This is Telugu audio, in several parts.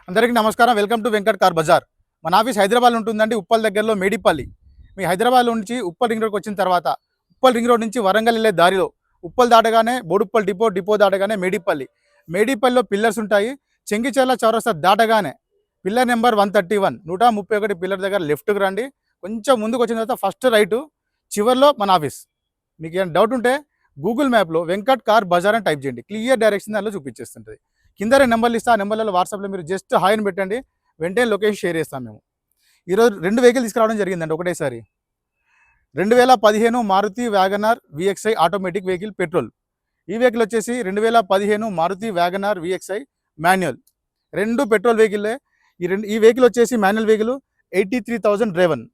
అందరికీ నమస్కారం. Welcome to Venkat car bazaar. మన ఆఫీస్ హైదరాబాద్లో ఉంటుందండి. ఉప్పల్ దగ్గరలో మేడిపల్లి. మీ హైదరాబాద్ నుంచి ఉప్పల్ రింగ్ రోడ్కి వచ్చిన తర్వాత ఉప్పల్ రింగ్ రోడ్ నుంచి వరంగల్ వెళ్ళే దారిలో ఉప్పల్ దాటగానే బోడుప్పల్ డిపో దాటగానే మేడిపల్లిలో పిల్లర్స్ ఉంటాయి. చెంగిచెర్ల చౌరస్తా దాటగానే పిల్లర్ నెంబర్ 131 131 పిల్లర్ దగ్గర లెఫ్ట్కి రండి. కొంచెం ముందుకు వచ్చిన తర్వాత ఫస్ట్ రైటు చివర్లో మన ఆఫీస్. మీకు ఏమైనా డౌట్ ఉంటే గూగుల్ మ్యాప్లో వెంకట్ కార్ బజార్ అని టైప్ చేయండి. క్లియర్ డైరెక్షన్ దానిలో చూపించేస్తుంటుంది. కింద నెంబర్లు ఇస్తా, ఆ నెంబర్లలో వాట్సాప్లో మీరు జస్ట్ హాయ్ అని పెట్టండి, వెంటనే లొకేషన్ షేర్ చేస్తాం మేము. ఈరోజు 2 వెహికల్ తీసుకురావడం జరిగిందండి ఒకటేసారి. 2015 Maruti WagonR VXI automatic vehicle petrol. ఈ వెహికల్ వచ్చేసి 2015 Maruti WagonR VXI manual. 2 petrol వెహికల్లే. ఈ వెహికల్ వచ్చేసి మాన్యువల్ వెహికల్ 83,000 డ్రైవన్.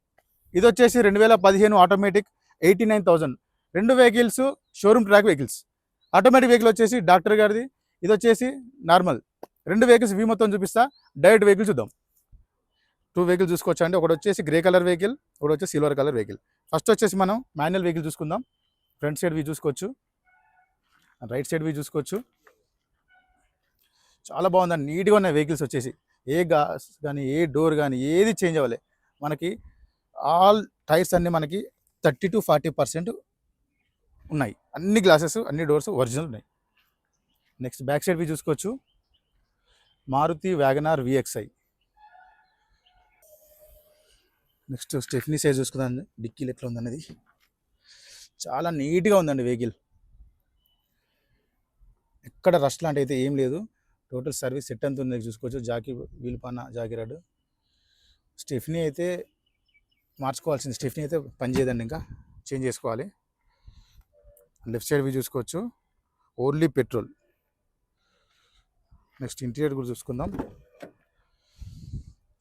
ఇది వచ్చేసి 2015 automatic 89,000. 2 vehicles showroom track vehicles. Automatic vehicle వచ్చేసి డాక్టర్ గారిది, ఇది వచ్చేసి నార్మల్. 2 వెహికల్స్ వ్యూ మొత్తం చూపిస్తా. డైరెక్ట్ వెహికల్ చూద్దాం. 2 వెహికల్ చూసుకోవచ్చా అండి. ఒకటి వచ్చేసి గ్రే కలర్ వెహికల్, ఒకటి వచ్చేసి సిల్వర్ కలర్ వెహికల్. ఫస్ట్ వచ్చేసి మనం మాన్యువల్ వెహికల్ చూసుకుందాం. ఫ్రంట్ సైడ్ వ్యూ చూసుకోవచ్చు, రైట్ సైడ్ వ్యూ చూసుకోవచ్చు. చాలా బాగుందండి, నీట్గా ఉన్నాయి వెహికల్స్ వచ్చేసి. ఏ గాస్ కానీ ఏ డోర్ కానీ ఏది చేంజ్ అవ్వలే. మనకి ఆల్ టైర్స్ అన్నీ మనకి 30 to 40% ఉన్నాయి. అన్ని గ్లాసెస్ అన్ని డోర్స్ ఒరిజినల్ ఉన్నాయి. నెక్స్ట్ బ్యాక్ సైడ్ వ్యూ చూసుకోవచ్చు. Maruti WagonR VXI. Next stepney size చూసుకుందాం. డిక్కీలు ఎట్లా ఉందన్నది చాలా నీట్గా ఉందండి వెహికల్. ఎక్కడ రష్ లాంటి అయితే ఏం లేదు. టోటల్ సర్వీస్ సెట్ అంత ఉంది చూసుకోవచ్చు. జాకీ వీల్పాన జాకీ రాడ్. స్టెఫ్నీ అయితే మార్చుకోవాల్సింది. స్టెఫ్నీ అయితే పనిచేయదండి, ఇంకా చేంజ్ చేసుకోవాలి. లెఫ్ట్ సైడ్ వ్యూ చూసుకోవచ్చు. Only petrol. నెక్స్ట్ ఇంటీరియర్ కూడా చూసుకుందాం.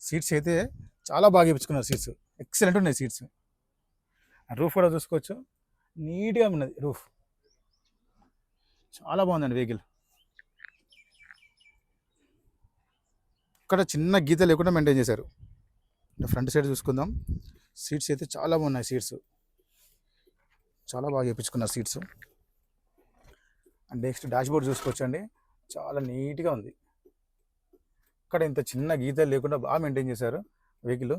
సీట్స్ అయితే చాలా బాగా వేయించుకున్నారు. సీట్స్ ఎక్సలెంట్ ఉన్నాయి సీట్స్. రూఫ్ కూడా చూసుకోవచ్చు, నీట్గా ఉన్నది రూఫ్. చాలా బాగుందండి వెహికల్. ఇక్కడ చిన్న గీత లేకుండా మెయింటైన్ చేశారు. ఫ్రంట్ సైడ్ చూసుకుందాం. సీట్స్ అయితే చాలా బాగున్నాయి. సీట్స్ చాలా బాగా వేయించుకున్నారు seats. And next dashboard చూసుకోవచ్చు అండి, చాలా నీట్గా ఉంది. ఇక్కడ ఇంత చిన్న గీత లేకుండా బాగా మెయింటైన్ చేశారు vehicle.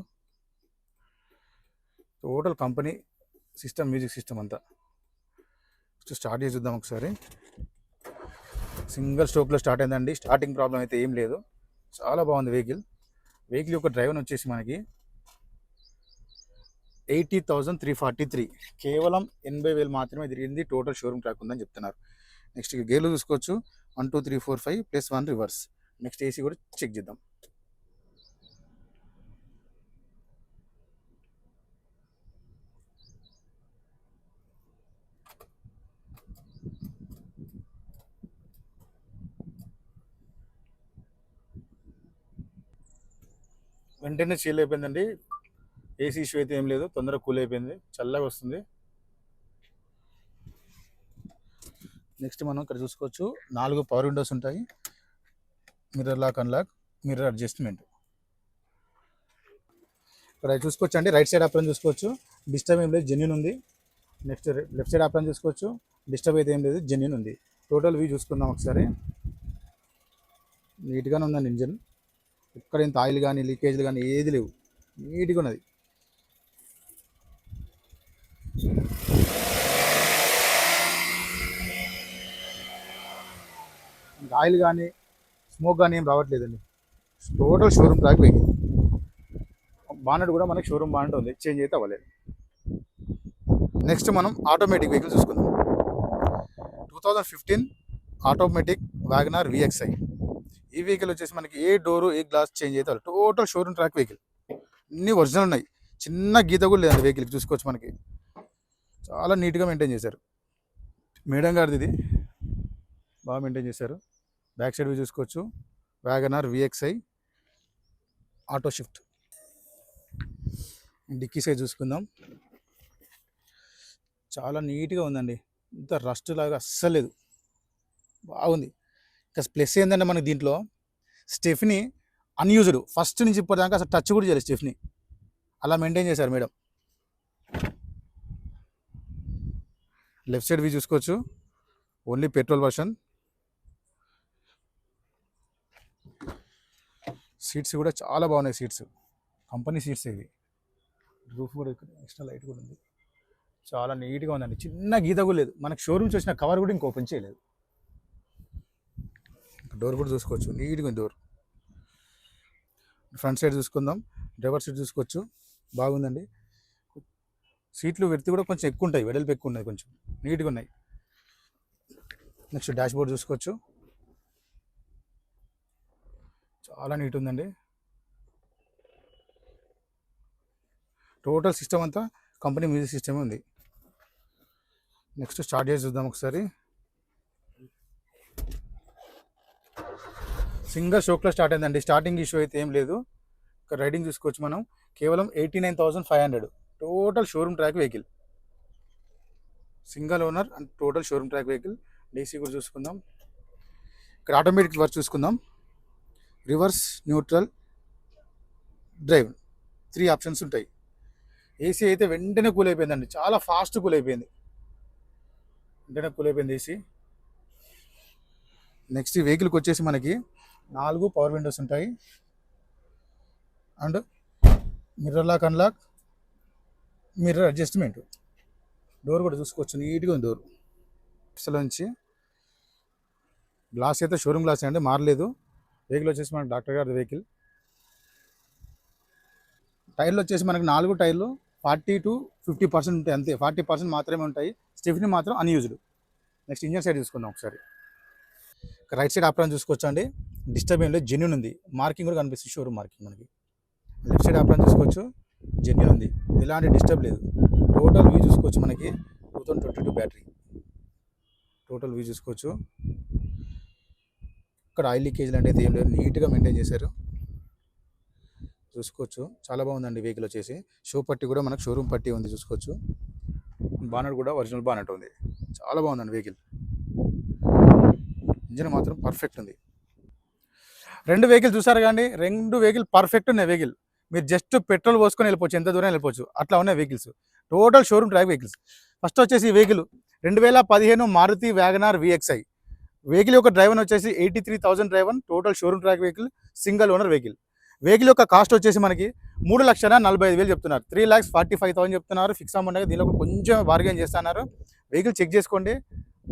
Total company system, music system అంతా. స్టార్ట్ చేసి చూద్దాం ఒకసారి. సింగిల్ స్ట్రోక్లో స్టార్ట్ అయిందండి. స్టార్టింగ్ ప్రాబ్లం అయితే ఏం లేదు. చాలా బాగుంది వెహికల్. వెహికల్ యొక్క డ్రైవర్ వచ్చేసి మనకి 80,343. కేవలం 80,000 మాత్రమే తిరిగింది. టోటల్ షోరూమ్ ట్రాక్ ఉందని చెప్తున్నారు. నెక్స్ట్ గేర్లు చూసుకోవచ్చు. 1 2 3 4 5 +1 రివర్స్. నెక్స్ట్ ఏసీ కూడా చెక్ చేద్దాం. వెంటనే చీల్ అయిపోయిందండి. ఏసీ ఇష్యూ అయితే ఏం లేదు, తొందరగా కూల్ అయిపోయింది, చల్లగా వస్తుంది. నెక్స్ట్ మనం ఇక్కడ చూసుకోవచ్చు. 4 పవర్ విండోస్ ఉంటాయి. Mirror lock, unlock, mirror adjustment. ఇక్కడ చూసుకోవచ్చు అండి. రైట్ సైడ్ ఆప్షన్ చూసుకోవచ్చు. డిస్టర్బ్ ఏం లేదు, జెన్యూన్ ఉంది. నెక్స్ట్ లెఫ్ట్ సైడ్ ఆప్షన్ చూసుకోవచ్చు. డిస్టర్బ్ అయితే ఏం లేదు, జెన్యూన్ ఉంది. టోటల్ వ్యూ చూసుకుందాం ఒకసారి. నీట్గానే ఉందండి ఇంజన్. ఇక్కడ ఇంత ఆయిల్ కానీ లీకేజ్లు కానీ ఏది లేవు, నీట్గా ఉన్నది. ఆయిల్ కానీ స్మోక్ కానీ ఏం రావట్లేదండి. Total showroom track vehicle. Bonnet కూడా మనకి షోరూమ్ బానెట్ ఉంది, చేంజ్ అయితే అవ్వలేదు. నెక్స్ట్ మనం ఆటోమేటిక్ వెహికల్ చూసుకుందాం. 2015 ఆటోమేటిక్ వ్యాగనార్ విఎక్స్ఐ. ఈ వెహికల్ వచ్చేసి మనకి ఏ డోరు ఏ గ్లాస్ చేంజ్ అయితే అవ్వాలి. Total showroom track vehicle. అన్నీ ఒరిజినల్ ఉన్నాయి. చిన్న గీత కూడా లేదండి వెహికల్కి. చూసుకోవచ్చు మనకి చాలా నీట్గా మెయింటైన్ చేశారు. మేడం గారిది ఇది, బాగా మెయింటైన్ చేశారు. బ్యాక్ సైడ్ చూసుకోవచ్చు. WagonR VXI auto shift. Dickey size చూసుకుందాం. చాలా నీట్గా ఉందండి. ఇంత రస్ట్ లాగా అస్సలు లేదు, బాగుంది. ఇంకా ప్లస్ ఏంటంటే మనకి దీంట్లో స్టెఫ్నీ అన్యూజ్డ్. ఫస్ట్ నుంచి ఇప్పటిదాకా అసలు టచ్ కూడా చేయలేదు స్టెఫ్నీ. అలా మెయింటైన్ చేశారు మేడం. లెఫ్ట్ సైడ్ వ్యూ చూసుకోవచ్చు. Only petrol version. సీట్స్ కూడా చాలా బాగున్నాయి. సీట్స్ కంపెనీ సీట్స్ ఇవి. రూఫ్ కూడా ఇక్కడ ఎక్స్ట్రా లైట్ కూడా ఉంది. చాలా నీట్గా ఉందండి. చిన్న గీత కూడా లేదు. మనకు షోరూమ్స్ వచ్చిన కవర్ కూడా ఇంక ఓపెన్ చేయలేదు. డోర్ కూడా చూసుకోవచ్చు, నీట్గా ఉంది డోర్. ఫ్రంట్ సైడ్ చూసుకుందాం. డ్రైవర్ సీట్ చూసుకోవచ్చు, బాగుందండి. సీట్లు వెర్తి కూడా కొంచెం ఎక్కువ ఉంటాయి, వెడల్పు ఎక్కువ ఉన్నాయి, కొంచెం నీట్గా ఉన్నాయి. నెక్స్ట్ డాష్ బోర్డ్ చూసుకోవచ్చు, చాలా నీట్ ఉందండి. టోటల్ సిస్టమ్ అంతా కంపెనీ మ్యూజిక్ సిస్టమే ఉంది. నెక్స్ట్ స్టార్ట్ చేసి చూద్దాం ఒకసారి. సింగల్ షోక్లో స్టార్ట్ అయిందండి. స్టార్టింగ్ ఇష్యూ అయితే ఏం లేదు. ఇక్కడ రైడింగ్ చూసుకోవచ్చు మనం, కేవలం 89,500. Total showroom track vehicle, single owner and total showroom track vehicle. DC కూడా చూసుకుందాం. ఇక్కడ ఆటోమేటిక్ వర్క్ చూసుకుందాం. రివర్స్, న్యూట్రల్, డ్రైవ్ 3 ఆప్షన్స్ ఉంటాయి. ఏసీ అయితే వెంటనే కూల్ అయిపోయిందండి, చాలా ఫాస్ట్ కూల్ అయిపోయింది, వెంటనే కూల్ అయిపోయింది ఏసీ. నెక్స్ట్ ఈ వెహికల్కి వచ్చేసి మనకి 4 పవర్ విండోస్ ఉంటాయి. And mirror lock, unlock, mirror adjustment. Door కూడా చూసుకోవచ్చు, నీట్గా ఉంది డోర్. నుంచి గ్లాస్ అయితే షోరూమ్ గ్లాస్ అండి, మారలేదు. వెహికల్ వచ్చేసి మనకి డాక్టర్ గారి వెహికల్. టైర్లు వచ్చేసి మనకి 4 టైర్లు 40 to 50% ఉంటాయి అంతే, 40% మాత్రమే ఉంటాయి. స్టెఫ్నీ మాత్రం అన్యూజ్డ్. నెక్స్ట్ ఇంజన్ సైడ్ చూసుకుందాం ఒకసారి. రైట్ సైడ్ ఆప్రాన్ చూసుకోవచ్చు అండి, డిస్టర్బ్ ఏం లేదు, జెన్యూన్ ఉంది. మార్కింగ్ కూడా కనిపిస్తుంది, షోరూమ్ మార్కింగ్ మనకి. లెఫ్ట్ సైడ్ ఆప్రాన్ చూసుకోవచ్చు, జెన్యూన్ ఉంది, ఎలాంటి డిస్టర్బ్ లేదు. టోటల్ వ్యూ చూసుకోవచ్చు మనకి, 2022 బ్యాటరీ. టోటల్ వ్యూ చూసుకోవచ్చు. ఇక్కడ ఆయిల్ లీకేజ్ లాంటి అయితే ఏం లేదు, నీట్గా మెయింటైన్ చేశారు, చూసుకోవచ్చు. చాలా బాగుందండి వెహికల్ వచ్చేసి. షో పట్టి కూడా మనకు షోరూమ్ పట్టి ఉంది, చూసుకోవచ్చు. బానెట్ కూడా ఒరిజినల్ బానెట్ ఉంది, చాలా బాగుందండి వెహికల్. ఇంజన్ మాత్రం పర్ఫెక్ట్ ఉంది. 2 వెహికల్ చూసారు కానీ 2 వెహికల్ పర్ఫెక్ట్ ఉన్నాయి. వెహికల్ మీరు జస్ట్ పెట్రోల్ పోసుకొని వెళ్ళిపోవచ్చు, ఎంత దూరం వెళ్ళిపోవచ్చు, అట్లా ఉన్నాయి vehicles. Total showroom track vehicles. First వచ్చేసి ఈ vehicle 2015 Maruti WagonR VXI. Vehicle యొక్క డ్రైవర్ వచ్చేసి 83,000 driver. Total showroom track vehicle, single owner vehicle. Vehicle యొక్క కాస్ట్ వచ్చేసి మనకి 3,45,000 చెప్తున్నారు. 3,45,000 చెప్తున్నారు ఫిక్స్ అమౌంట్. దీనిలో కొంచెం బార్గెన్ చేస్తున్నారు. వెహికల్ చెక్ చేసుకోండి,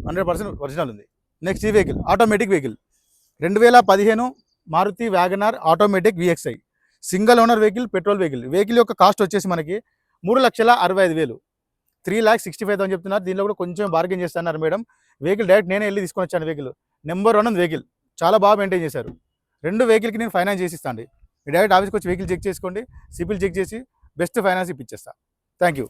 100% ఒరిజినల్ ఉంది. నెక్స్ట్ ఈ vehicle automatic vehicle, 2015 Maruti WagonR automatic VXI, single owner vehicle, petrol vehicle. Vehicle యొక్క కాస్ట్ వచ్చేసి మనకి 3,65,000, 3,65,000 చెప్తున్నారు. దీనిలో కూడా కొంచెం బార్గెన్ చేస్తున్నారు మేడం. వెహికల్ డైరెక్ట్ నేనే వెళ్ళి తీసుకొని వచ్చాను. వెహికల్ నెంబర్ 1 వెహికల్, చాలా బాగా మెయింటైన్ చేశారు. 2 వెహికల్కి నేను ఫైనాన్స్ చేసి ఇస్తాను. డైరెక్ట్ ఆఫీస్కి వచ్చి వెహికల్ చెక్ చేసుకోండి, సిబిల్ చెక్ చేసి బెస్ట్ ఫైనాన్స్ ఇప్పించేస్తా. Thank you.